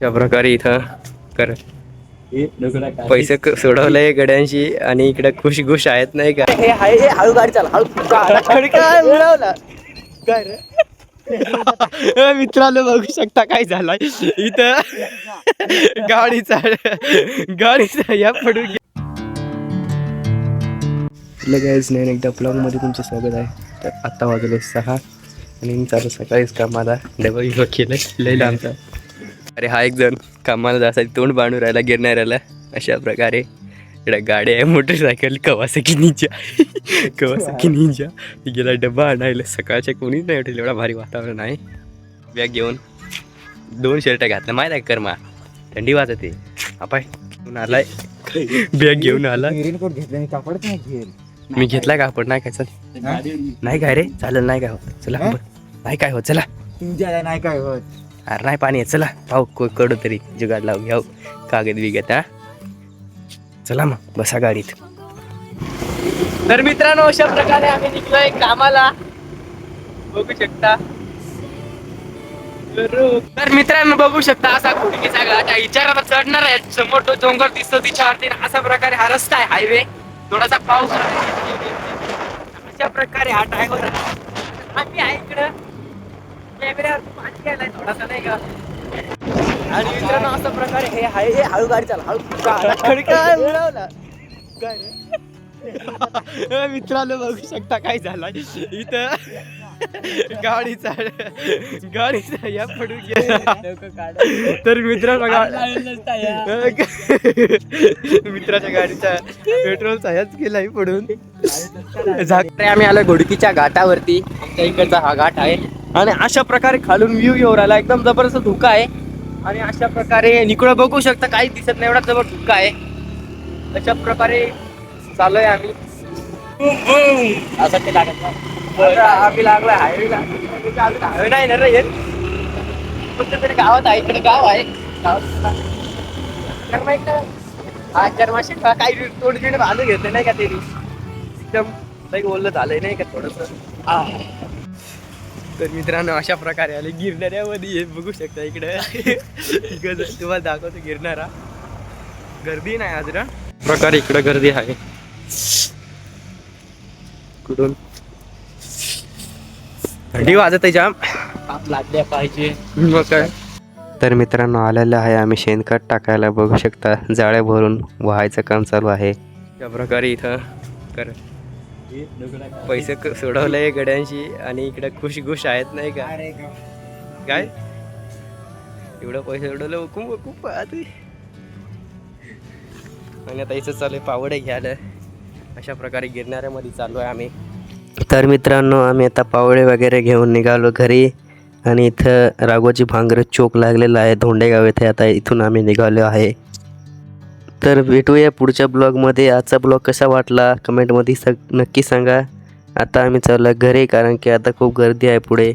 त्या प्रकारे इथं कर पैसे सोडवलंय गड्यांशी आणि इकडे खुश खुश आहेत नाही का. हे हळू गाडी चाल काय उडवला काय रे मित्रांनो बघू शकता काय झालंय इथं गाडीचा या पडून लगेच नाही एकदा ब्लॉगमध्ये तुमचं स्वागत आहे. तर आत्ता वाजले 6 आणि मी चालू सकाळीच कामाला डबल घेऊन केलं लई लांबचा. अरे हा एक जण कामाला जायसाठी तोंड बांधून राहिला गिरणाऱ्याला. अशा प्रकारे इकडे गाडी आहे मोटरसायकल कवासाकी निंजा गेला डबा आणायला. सकाळच्या कोणीच नाही उठेल एवढा भारी वातावरण आहे. बॅग घेऊन 2 शर्ट घातलं माहीत आहे कर्मा थंडी वाजते आपाय आलाय बॅग घेऊन आला. मी घेतला कापड नाही काय चल नाही काय रे चालेल नाही काय होत चला नाही काय होत चला नाही काय होत अरे नाही पाणी आहे चला पाहू कडू तरी जुगाड लावू घ्याऊ कागद बिगत हा चला मग बसा गाडीत. तर मित्रांनो अशा प्रकारे आम्ही निघलोय कामाला बघू शकता. तर मित्रांनो बघू शकता असा घोडकीचा घाट आहे. विचारात चढणार आहे समोर तो डोंगर दिसतो तिच्यावरती. अशा प्रकारे हा रस्ता आहे हायवे. थोडासा पाऊस अशा प्रकारे हा ड्रायव्हर आम्ही आहे इकडं कॅमेऱ्यावर पाणी घ्यायला थोडासा नाही का. आणि मित्रांनो अशा प्रकारे हे आहे हळू गाडी चाल हळू काय उडवला काय रे मित्रांनो बघू शकता काय झालंय इथं गाडीचा या पडून गेला. तर मित्राच्या गाडीचा पेट्रोलचा ह्याच गेलाय पडून. आम्ही आलो घोडकीच्या घाटावरती. आमच्या इकडचा हा घाट आहे आणि अशा प्रकारे खालून व्ह्यू येऊ राहिला. एकदम जबरदस्त धुका आहे आणि अशा प्रकारे निकडं बघू शकता काही दिसत नाही एवढा जबर धुका आहे. अशा प्रकारे चालूय आम्ही असं ते लागत आम्ही लागलोय हायवेला. हायवे नाही ना रे येत कुठेतरी गावात आहे. इकडे गाव आहे हा जन्माशी काही तोड गिड बांधून घेतले नाही का ते एकदम काही बोललं झालंय नाही का थोडस. तर मित्रांनो अशा प्रकारे आले गिरणाऱ्यामध्ये बघू शकता इकडे तुम्हाला दाखवतो गिरणारा. गर्दी नाही आज ना प्रकारे इकडे गर्दी आहे कुठून थंडी वाजत आहे जाम लागल्या पाहिजे मग काय. तर मित्रांनो आलेलं आहे आम्ही शेणखत टाकायला. बघू शकता जाळ्या भरून व्हायचं काम चालू आहे. त्या प्रकारे इथं कर पैसे सोडवलंय गड्यांशी आणि इकडे खुश आहेत नाही का. काय एवढं पैसे सोडवलं खूप आणि आता इथं चालू आहे पावडे घ्यायला. अशा प्रकारे गिरणाऱ्यामध्ये चालू आहे आम्ही. तर मित्रांनो आम्ही आता पावडे वगैरे घेऊन निघालो घरी आणि इथं राघोजी भांगरे चौक लागलेला आहे धोंडेगाव येथे. आता इथून आम्ही निघालो आहे. तर भेटूया पुढच्या ब्लॉगमध्ये. आजचा ब्लॉग कसा वाटला कमेंटमध्ये नक्की सांगा. आता आम्ही चाललो घरी कारण की आता खूप गर्दी आहे पुढे.